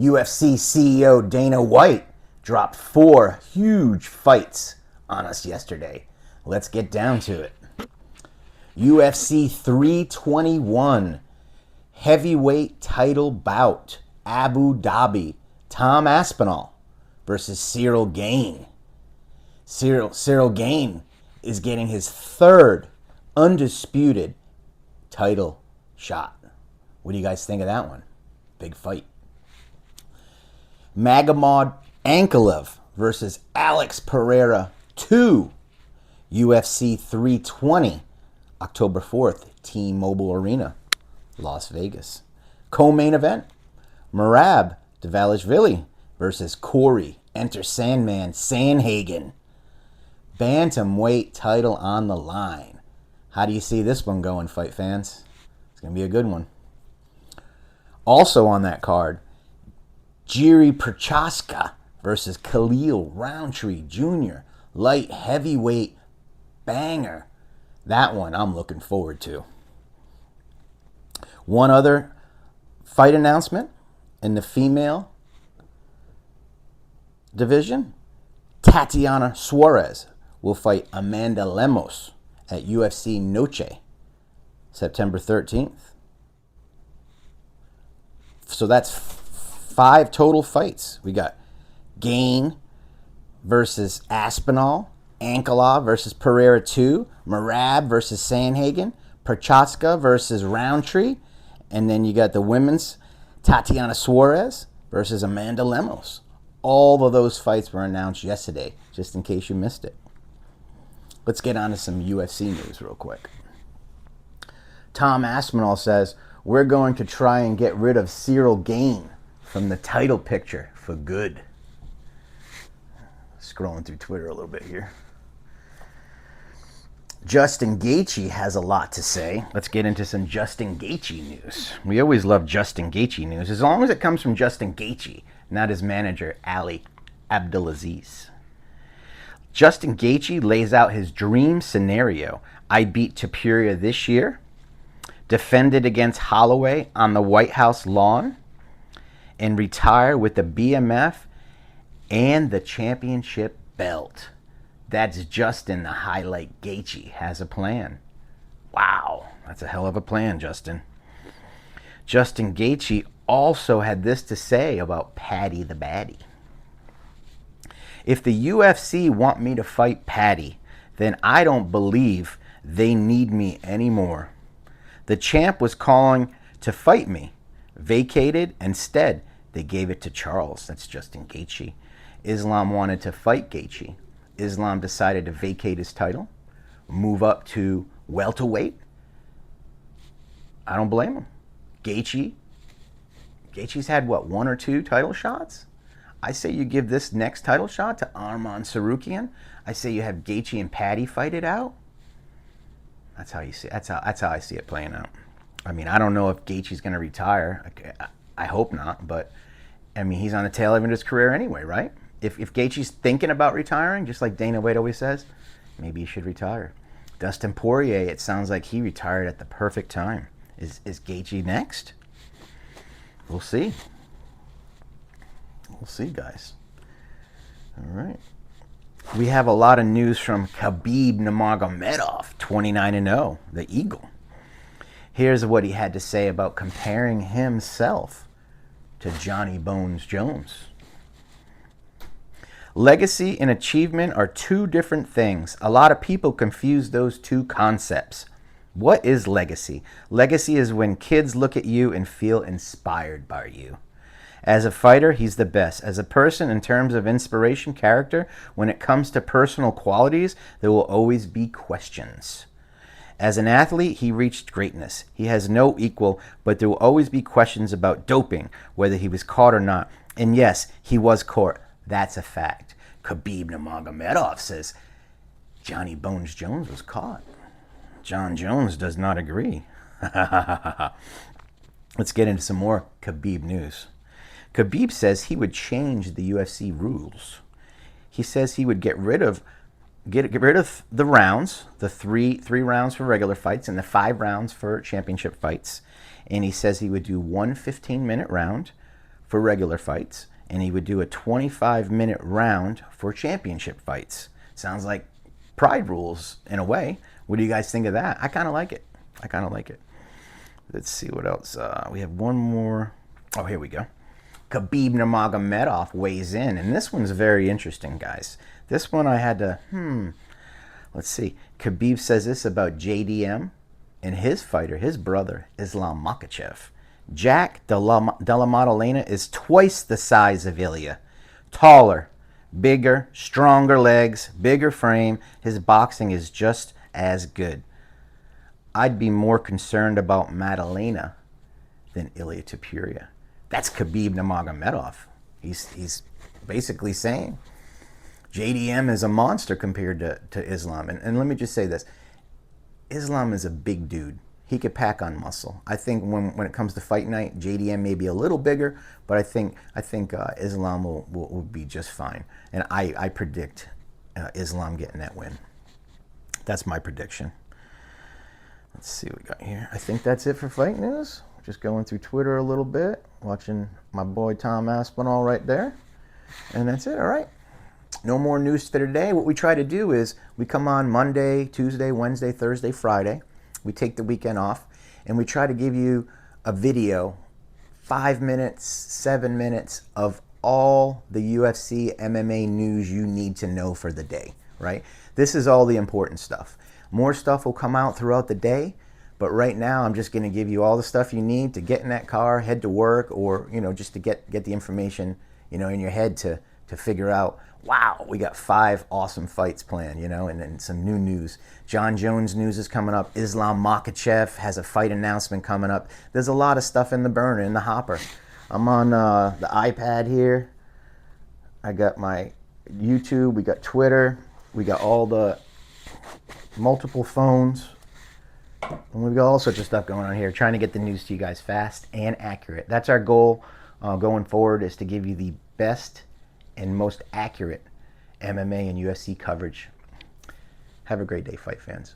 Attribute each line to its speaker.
Speaker 1: UFC CEO Dana White dropped 4 huge fights on us yesterday. Let's get down to it. UFC 321 heavyweight title bout, Abu Dhabi. Tom Aspinall versus Cyril Gane. Cyril Gane is getting his 3rd undisputed title shot. What do you guys think of that one? Big fight. Magomed Ankalaev versus Alex Pereira 2. UFC 320, October 4th, T-Mobile Arena, Las Vegas. Co-main event, Merab Dvalishvili versus Corey Enter Sandman Sandhagen. Bantamweight title on the line. How do you see this one going, fight fans? It's going to be a good one. Also on that card, Jiri Prochazka versus Khalil Roundtree Jr. Light heavyweight banger. That one I'm looking forward to. One other fight announcement in the female division. Tatiana Suarez will fight Amanda Lemos at UFC Noche, September 13th. So that's 5 total fights. We got Gane versus Aspinall, Ankalaev versus Pereira 2, Merab versus Sandhagen, Prochazka versus Roundtree, and then you got the women's Tatiana Suarez versus Amanda Lemos. All of those fights were announced yesterday, just in case you missed it. Let's get on to some UFC news real quick. Tom Aspinall says, we're going to try and get rid of Cyril Gane from the title picture for good. Scrolling through Twitter a little bit here. Justin Gaethje has a lot to say. Let's get into some Justin Gaethje news. We always love Justin Gaethje news, as long as it comes from Justin Gaethje, not his manager, Ali Abdelaziz. Justin Gaethje lays out his dream scenario. I beat Topuria this year, defended against Holloway on the White House lawn, and retire with the BMF and the championship belt. That's Justin, the highlight. Gaethje has a plan. Wow, that's a hell of a plan, Justin. Justin Gaethje also had this to say about Paddy the Baddy. If the UFC want me to fight Paddy, then I don't believe they need me anymore. The champ was calling to fight me, vacated. Instead, they gave it to Charles. That's Justin Gaethje. Islam wanted to fight Gaethje. Islam decided to vacate his title, move up to welterweight. I don't blame him. Gaethje's had, 1 or 2 title shots? I say you give this next title shot to Arman Sarukian. I say you have Gaethje and Paddy fight it out. That's how you see. That's how I see it playing out. I mean, I don't know if Gaethje's going to retire. I hope not, but I mean, he's on the tail end of his career anyway, right? If Gaethje's thinking about retiring, just like Dana White always says, maybe he should retire. Dustin Poirier, it sounds like he retired at the perfect time. Is Gaethje next? We'll see. We'll see, guys. All right. We have a lot of news from Khabib Nurmagomedov, 29-0, the Eagle. Here's what he had to say about comparing himself to Johnny Bones Jones. Legacy and achievement are 2 different things. A lot of people confuse those 2 concepts. What is legacy? Legacy is when kids look at you and feel inspired by you. As a fighter, he's the best. As a person, in terms of inspiration, character, when it comes to personal qualities, there will always be questions. As an athlete, he reached greatness. He has no equal, but there will always be questions about doping, whether he was caught or not. And yes, he was caught. That's a fact. Khabib Nurmagomedov says Johnny Bones Jones was caught. John Jones does not agree. Let's get into some more Khabib news. Khabib says he would change the UFC rules. He says he would get rid of the rounds, the three rounds for regular fights and the 5 rounds for championship fights. And he says he would do one 15-minute round for regular fights, and he would do a 25-minute round for championship fights. Sounds like Pride rules in a way. What do you guys think of that? I kind of like it. I kind of like it. Let's see what else. We have one more. Oh, here we go. Khabib Nurmagomedov weighs in, and this one's very interesting, guys. This one I had to, let's see. Khabib says this about JDM and his fighter, his brother, Islam Makhachev. Jack Della Maddalena is twice the size of Ilya. Taller, bigger, stronger legs, bigger frame. His boxing is just as good. I'd be more concerned about Maddalena than Ilya Topuria. That's Khabib Nurmagomedov. He's basically saying JDM is a monster compared to Islam. And let me just say this. Islam is a big dude. He could pack on muscle. I think when it comes to fight night, JDM may be a little bigger, but I think Islam will be just fine. And I predict Islam getting that win. That's my prediction. Let's see what we got here. I think that's it for fight news. Just going through Twitter a little bit, watching my boy Tom Aspinall right there. And that's it, all right? No more news for today. What we try to do is we come on Monday, Tuesday, Wednesday, Thursday, Friday. We take the weekend off, and we try to give you a video, 5 minutes, 7 minutes of all the UFC MMA news you need to know for the day, right? This is all the important stuff. More stuff will come out throughout the day, but right now I'm just going to give you all the stuff you need to get in that car, head to work, or just to get the information in your head to figure out, wow, we got 5 awesome fights planned, and then some new news. John Jones news is coming up. Islam Makhachev has a fight announcement coming up. There's a lot of stuff in the burner, in the hopper. I'm on the iPad here. I got my YouTube. We got Twitter. We got all the multiple phones. And we've got all sorts of stuff going on here, trying to get the news to you guys fast and accurate. That's our goal going forward, is to give you the best and most accurate MMA and UFC coverage. Have a great day, fight fans.